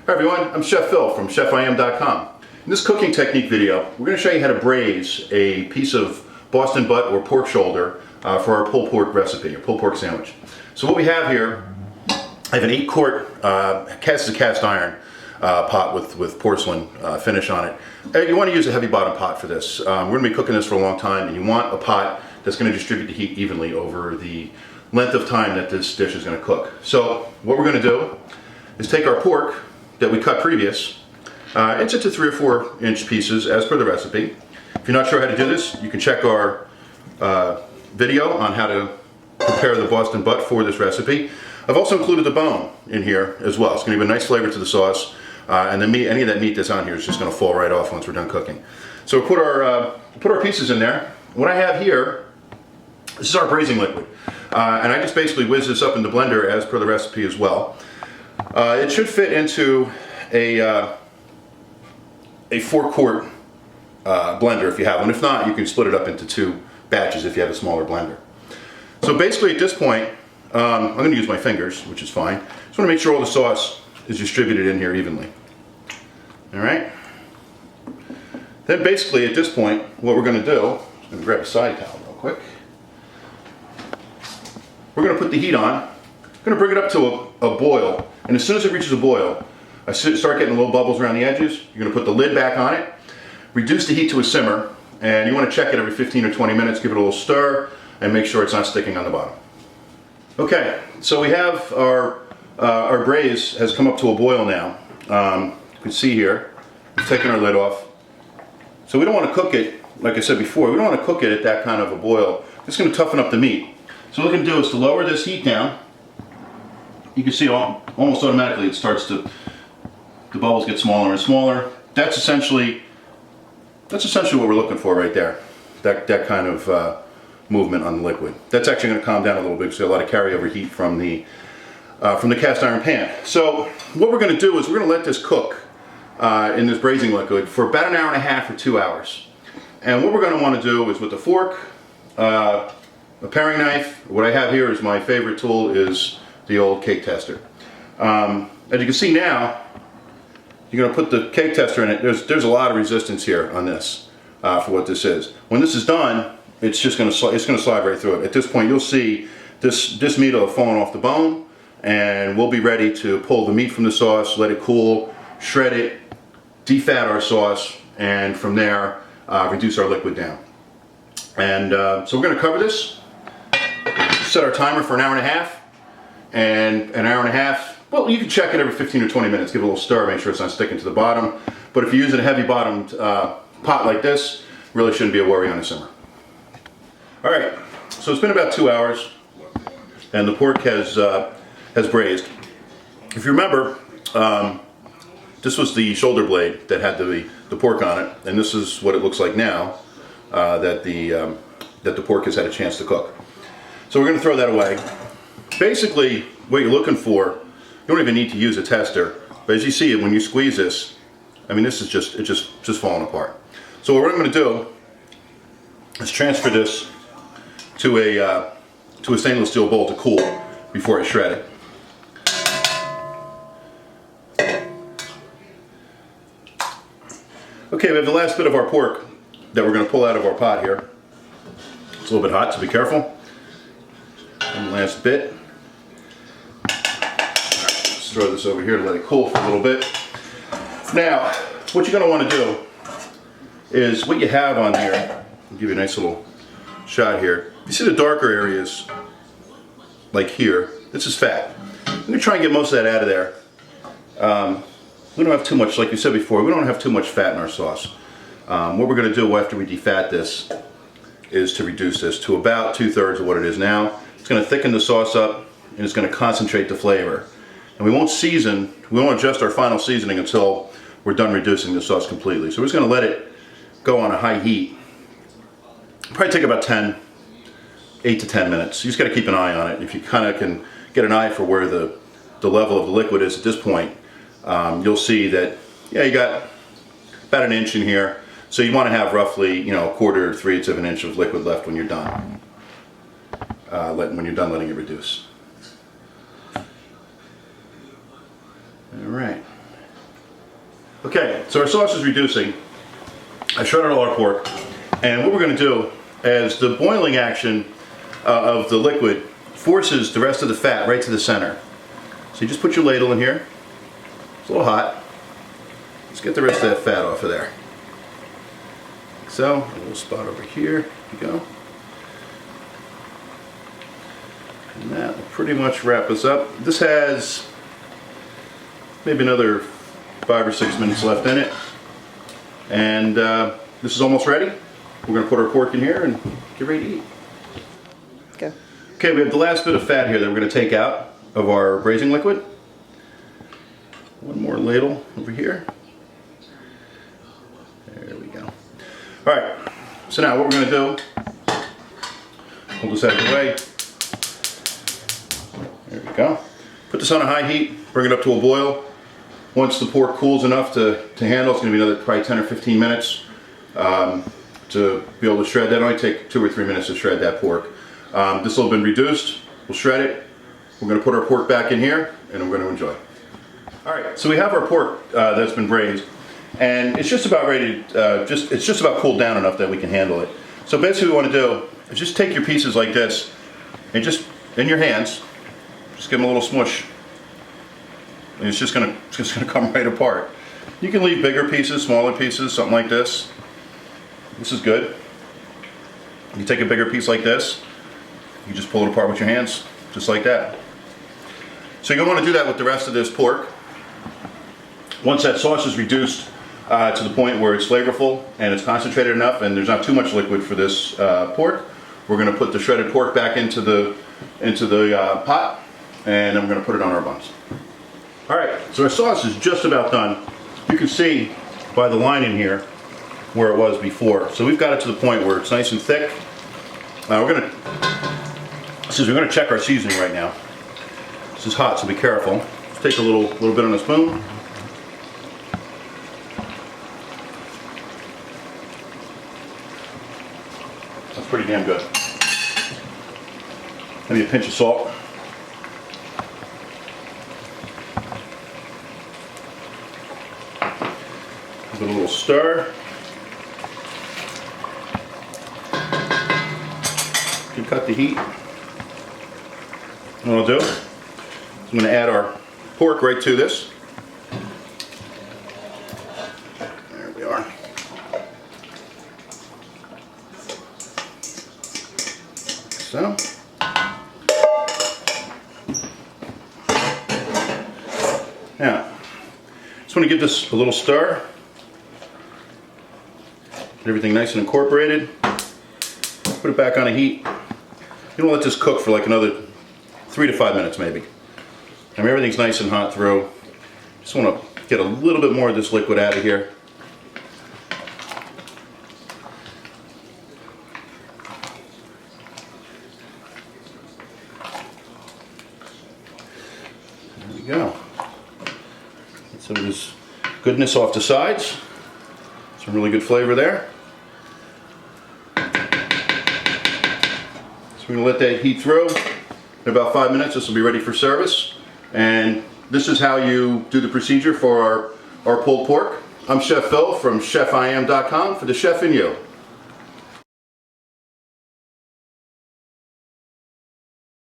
Hi everyone, I'm Chef Phil from ChefIAm.com. In this cooking technique video, we're going to show you how to braise a piece of Boston butt or pork shoulder for our pulled pork recipe, or pulled pork sandwich. So what we have here, I have an 8-quart cast iron pot with porcelain finish on it. You want to use a heavy bottom pot for this. We're going to be cooking this for a long time, and you want a pot that's going to distribute the heat evenly over the length of time that this dish is going to cook. So what we're going to do is take our pork that we cut previous, it's into 3 or 4 inch pieces as per the recipe. If you're not sure how to do this, you can check our video on how to prepare the Boston butt for this recipe. I've also included the bone in here as well. It's going to give a nice flavor to the sauce, and the meat, any of that meat that's on here is just going to fall right off once we're done cooking. So we'll put our pieces in there. What I have here, this is our braising liquid, and I just basically whiz this up in the blender as per the recipe as well. It should fit into a 4-quart blender if you have one. If not, you can split it up into 2 batches if you have a smaller blender. So basically at this point, I'm going to use my fingers, which is fine. Just want to make sure all the sauce is distributed in here evenly. Alright? Then basically at this point, what we're going to do, I'm going to grab a side towel real quick. We're going to put the heat on. I'm going to bring it up to a boil, and as soon as it reaches a boil, I start getting little bubbles around the edges. You're going to put the lid back on it, reduce the heat to a simmer, and you want to check it every 15 or 20 minutes, give it a little stir, and make sure it's not sticking on the bottom. Okay, so we have our braise has come up to a boil now. You can see here, we've taken our lid off. So we don't want to cook it, like I said before, we don't want to cook it at that kind of a boil. It's going to toughen up the meat. So what we're going to do is to lower this heat down. You can see almost automatically it starts to, the bubbles get smaller and smaller. That's essentially what we're looking for right there. That kind of movement on the liquid. That's actually going to calm down a little bit because there's a lot of carryover heat from the cast iron pan. So what we're going to do is we're going to let this cook in this braising liquid for about 1.5 hours or 2 hours. And what we're going to want to do is with the fork, a paring knife. What I have here is my favorite tool is the old cake tester. As you can see now, you're going to put the cake tester in it. There's a lot of resistance here on this for what this is. When this is done, it's just going to slide right through it. At this point, you'll see this meat will have fallen off the bone, and we'll be ready to pull the meat from the sauce, let it cool, shred it, defat our sauce, and from there reduce our liquid down. And so we're going to cover this, set our timer for 1.5 hours. And 1.5 hours, well, you can check it every 15 or 20 minutes, give it a little stir, make sure it's not sticking to the bottom. But if you're using a heavy bottomed pot like this, really shouldn't be a worry on a simmer. Alright, so it's been about 2 hours, and the pork has braised. If you remember, this was the shoulder blade that had the pork on it, and this is what it looks like now that the pork has had a chance to cook. So we're going to throw that away. Basically, what you're looking for, you don't even need to use a tester, but as you see it, when you squeeze this, I mean, this is just falling apart. So what I'm going to do is transfer this to a stainless steel bowl to cool before I shred it. Okay, we have the last bit of our pork that we're going to pull out of our pot here. It's a little bit hot, so be careful. And the last bit. Let's throw this over here to let it cool for a little bit. Now, what you're going to want to do is what you have on here. I'll give you a nice little shot here. You see the darker areas, like here, this is fat. I'm going to try and get most of that out of there. We don't have too much, like we said before, we don't have too much fat in our sauce. What we're going to do after we defat this is to reduce this to about 2/3 of what it is now. It's going to thicken the sauce up, and it's going to concentrate the flavor. And we won't adjust our final seasoning until we're done reducing the sauce completely. So we're just going to let it go on a high heat. Probably take about 8 to 10 minutes. You just got to keep an eye on it. If you kind of can get an eye for where the level of the liquid is at this point, you'll see that, yeah, you got about 1 inch in here. So you want to have roughly, 1/4 to 3/8 of an inch of liquid left when you're done. When you're done letting it reduce. All right. Okay, so our sauce is reducing. I shredded all our pork, and what we're going to do is the boiling action of the liquid forces the rest of the fat right to the center. So you just put your ladle in here. It's a little hot. Let's get the rest of that fat off of there. So, a little spot over here. There you go. And that will pretty much wrap us up. This has maybe another 5 or 6 minutes left in it. And this is almost ready. We're going to put our pork in here and get ready to eat. Go. Okay, we have the last bit of fat here that we're going to take out of our braising liquid. One more ladle over here. There we go. Alright, so now what we're going to do, hold this out of the way. There we go. Put this on a high heat, bring it up to a boil. Once the pork cools enough to handle, it's going to be another probably 10 or 15 minutes to be able to shred that. It only take 2 or 3 minutes to shred that pork. This will have been reduced. We'll shred it. We're going to put our pork back in here, and we're going to enjoy. Alright, so we have our pork that's been braised, and it's just about ready to, it's just about cooled down enough that we can handle it. So basically what we want to do is just take your pieces like this, and just, in your hands, just give them a little smush. And it's just gonna come right apart. You can leave bigger pieces, smaller pieces, something like this. This is good. You take a bigger piece like this, you just pull it apart with your hands, just like that. So you're gonna want to do that with the rest of this pork. Once that sauce is reduced to the point where it's flavorful and it's concentrated enough and there's not too much liquid for this pork, we're gonna put the shredded pork back into the pot, and then we're gonna put it on our buns. Alright, so our sauce is just about done. You can see by the line in here where it was before. So we've got it to the point where it's nice and thick. Now we're gonna check our seasoning right now. This is hot, so be careful. Just take a little bit on a spoon. That's pretty damn good. Maybe a pinch of salt. Give it a little stir. You can cut the heat. And what I'll do is I'm going to add our pork right to this. There we are. So. Now, just want to give this a little stir. Get everything nice and incorporated. Put it back on a heat. You want to let this cook for like another 3 to 5 minutes maybe. I mean, everything's nice and hot through. Just want to get a little bit more of this liquid out of here. There we go. Get some of this goodness off the sides. Some really good flavor there. So we're going to let that heat through. In about 5 minutes, this will be ready for service. And this is how you do the procedure for our pulled pork. I'm Chef Phil from ChefIAm.com for the Chef in You.